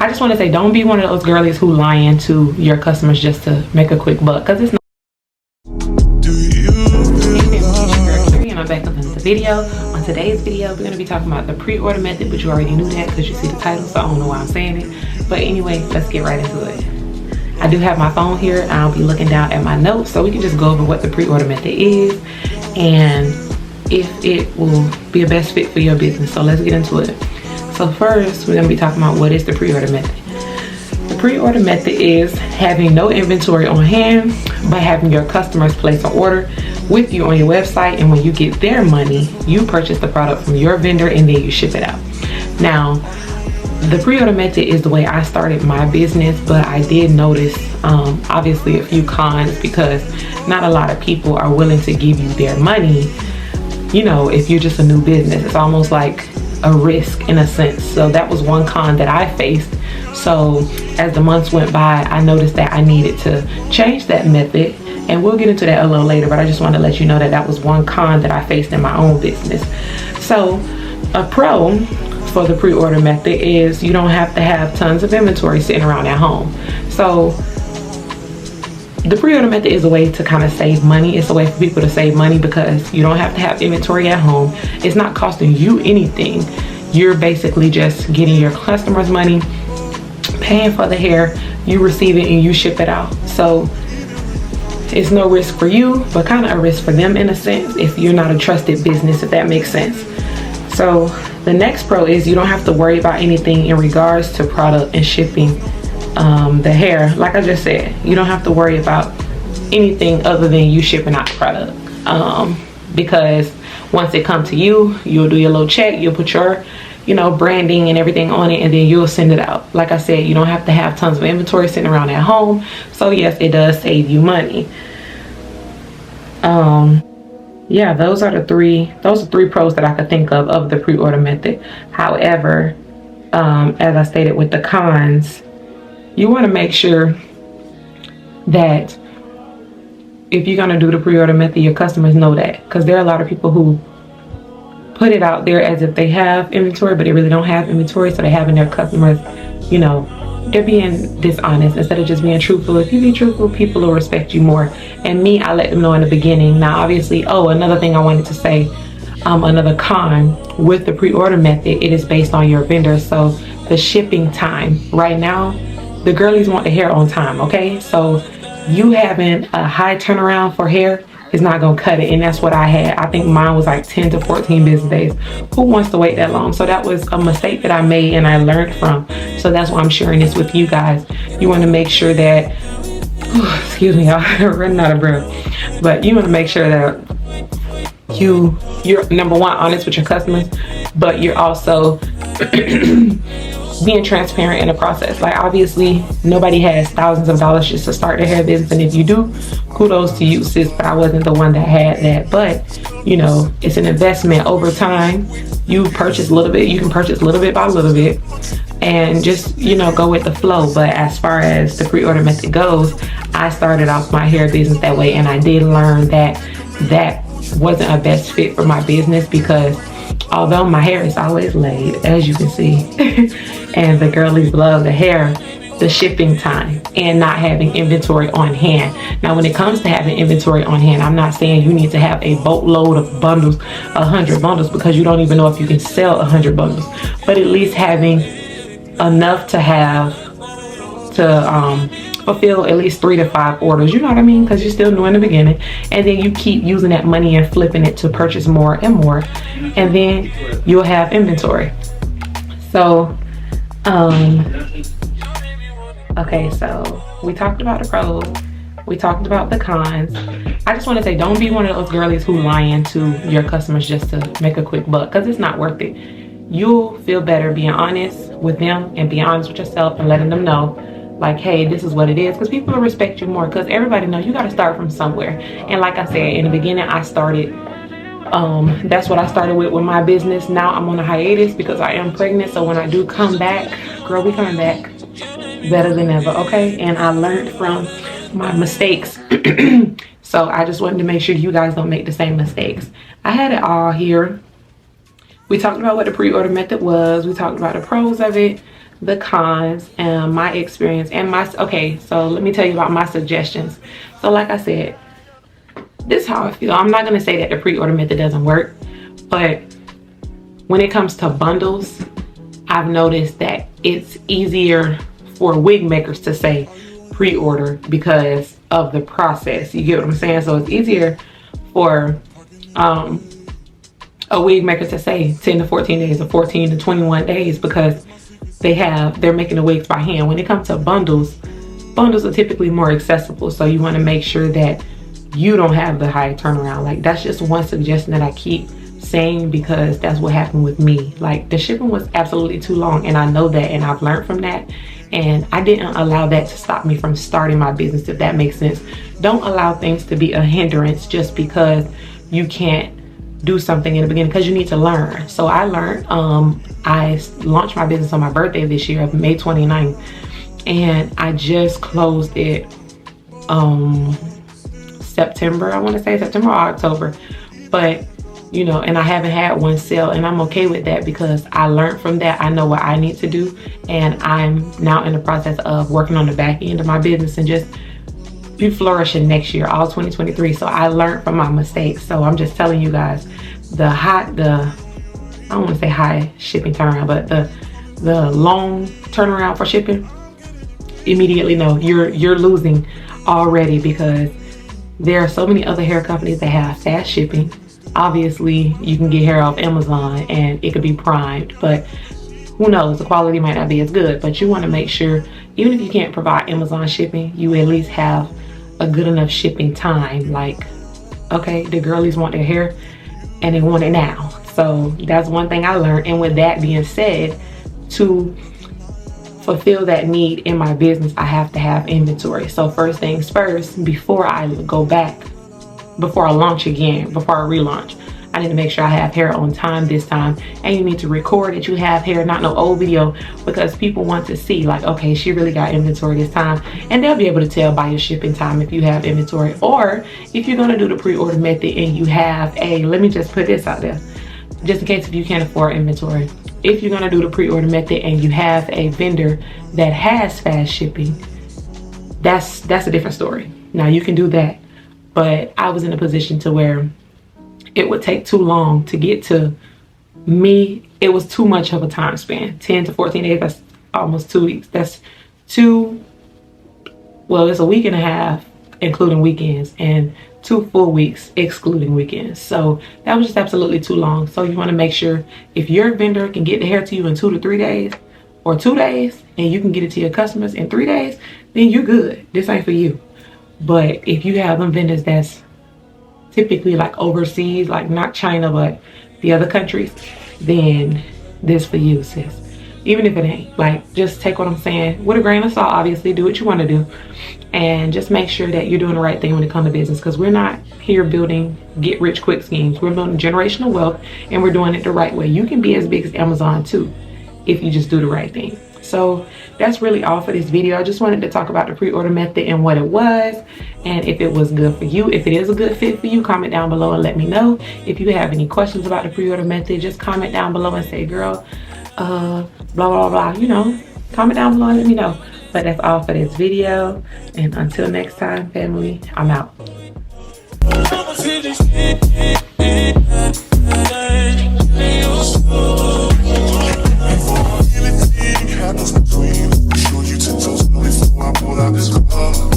I just want to say, don't be one of those girlies who lying to your customers just to make a quick buck, because it's not. And I'm back on the video. On today's video, we're going to be talking about the pre-order method, but you already knew that because you see the title, so I don't know why I'm saying it. But anyway, let's get right into it. I do have my phone here, and I'll be looking down at my notes so we can just go over what the pre-order method is and if it will be a best fit for your business. So let's get into it. So first, we're going to be talking about what is the pre-order method. The pre-order method is having no inventory on hand, but having your customers place an order with you on your website, and when you get their money, you purchase the product from your vendor and then you ship it out. Now, the pre-order method is the way I started my business, but I did notice obviously a few cons, because not a lot of people are willing to give you their money. You know, if you're just a new business, it's almost like a risk in a sense. So that was one con that I faced. So as the months went by, I noticed that I needed to change that method, and we'll get into that a little later, but I just want to let you know that that was one con that I faced in my own business. So a pro for the pre-order method is you don't have to have tons of inventory sitting around at home. So the pre-order method is a way to kind of save money. It's a way for people to save money because you don't have to have inventory at home. It's not costing you anything. You're basically just getting your customers' money, paying for the hair, you receive it and you ship it out. So it's no risk for you, but kind of a risk for them in a sense if you're not a trusted business, if that makes sense. So the next pro is you don't have to worry about anything in regards to product and shipping the hair. Like I just said, you don't have to worry about anything other than you shipping out the product, because once it comes to you, you'll do your little check, you'll put your branding and everything on it, and then you'll send it out. Like I said, you don't have to have tons of inventory sitting around at home. So yes, it does save you money. Yeah, those are three pros that I could think of the pre-order method. However, as I stated with the cons, you want to make sure that if you're going to do the pre-order method, your customers know that, because there are a lot of people who put it out there as if they have inventory, but they really don't have inventory. So they're having their customers, they're being dishonest instead of just being truthful. If you be truthful, people will respect you more. And me, I let them know in the beginning. Now, obviously, another thing I wanted to say, another con with the pre-order method, it is based on your vendor. So the shipping time right now, the girlies want the hair on time. Okay, so you having a high turnaround for hair is not gonna cut it, and that's what I had. I think mine was like 10 to 14 business days. Who wants to wait that long? So that was a mistake that I made and I learned from. So that's why I'm sharing this with you guys. You want to make sure that excuse me, I'm running out of breath, but you want to make sure that you're number one, honest with your customers, but you're also being transparent in the process. Like, obviously nobody has thousands of dollars just to start their hair business, and if you do, kudos to you, sis, but I wasn't the one that had that. But it's an investment over time. You purchase a little bit, you can purchase little bit by little bit, and just go with the flow. But as far as the pre-order method goes, I started off my hair business that way, and I did learn that that wasn't a best fit for my business, because although my hair is always laid, as you can see, and the girlies love the hair, the shipping time and not having inventory on hand. Now, when it comes to having inventory on hand, I'm not saying you need to have a boatload of bundles, 100 bundles, because you don't even know if you can sell 100 bundles, but at least having enough to have to fulfill at least 3 to 5 orders, you know what I mean? Because you're still new in the beginning, and then you keep using that money and flipping it to purchase more and more, and then you'll have inventory. So okay, so we talked about the pros, we talked about the cons. I just want to say, don't be one of those girlies who lying to your customers just to make a quick buck, because it's not worth it. You'll feel better being honest with them and being honest with yourself and letting them know, like, hey, this is what it is, because people will respect you more, because everybody knows you got to start from somewhere. And like I said in the beginning, I started that's what I started with my business. Now I'm on a hiatus because I am pregnant, so when I do come back, girl, we coming back better than ever. Okay, and I learned from my mistakes. So I just wanted to make sure you guys don't make the same mistakes. I had it all here. We talked about what the pre-order method was. We talked about the pros of it. the cons and my experience and okay, so let me tell you about my suggestions. So like I said, this is how I feel. I'm not going to say that the pre-order method doesn't work, but when it comes to bundles, I've noticed that it's easier for wig makers to say pre-order because of the process. You get what I'm saying? So it's easier for a wig maker to say 10 to 14 days or 14 to 21 days because they're making the wigs by hand. When it comes to bundles are typically more accessible, so you want to make sure that you don't have the high turnaround. Like, that's just one suggestion that I keep saying because that's what happened with me. Like, the shipping was absolutely too long, and I know that, and I've learned from that, and I didn't allow that to stop me from starting my business, if that makes sense. Don't allow things to be a hindrance just because you can't do something in the beginning, because you need to learn. So I learned, I launched my business on my birthday this year of May 29th, and I just closed it September, I want to say September or October, but you know, and I haven't had one sale, and I'm okay with that because I learned from that. I know what I need to do, and I'm now in the process of working on the back end of my business and just be flourishing next year, all 2023. So I learned from my mistakes. So I'm just telling you guys, I don't want to say high shipping turnaround, but the long turnaround for shipping, immediately know you're losing already, because there are so many other hair companies that have fast shipping. Obviously, you can get hair off Amazon and it could be primed, but who knows, the quality might not be as good. But you want to make sure, even if you can't provide Amazon shipping, you at least have a good enough shipping time. Like, okay, the girlies want their hair and they want it now. So that's one thing I learned. And with that being said, to fulfill that need in my business, I have to have inventory. So first things first, before I launch again, before I relaunch, I need to make sure I have hair on time this time. And you need to record that you have hair, not no old video, because people want to see, like, okay, she really got inventory this time. And they'll be able to tell by your shipping time if you have inventory. Or if you're gonna do the pre-order method and you have let me just put this out there, just in case if you can't afford inventory. If you're gonna do the pre-order method and you have a vendor that has fast shipping, that's a different story. Now you can do that, but I was in a position to where it would take too long to get to me. It was too much of a time span. 10 to 14 days, that's almost 2 weeks. That's it's a week and a half, including weekends, and 2 full weeks, excluding weekends. So that was just absolutely too long. So you want to make sure if your vendor can get the hair to you in 2 to 3 days, or 2 days, and you can get it to your customers in 3 days, then you're good. This ain't for you. But if you have them vendors that's typically like overseas, like not China, but the other countries, then this for you, sis. Even if it ain't, like, just take what I'm saying with a grain of salt. Obviously, do what you want to do, and just make sure that you're doing the right thing when it comes to business, because we're not here building get rich quick schemes. We're building generational wealth, and we're doing it the right way. You can be as big as Amazon too if you just do the right thing. So that's really all for this video. I just wanted to talk about the pre-order method and what it was, and if it was good for you. If it is a good fit for you, comment down below and let me know. If you have any questions about the pre-order method, just comment down below and say, girl, blah blah blah, you know, comment down below and let me know. But that's all for this video, and until next time, family, I'm out. Between, showed you 10 toes before I pulled out this car.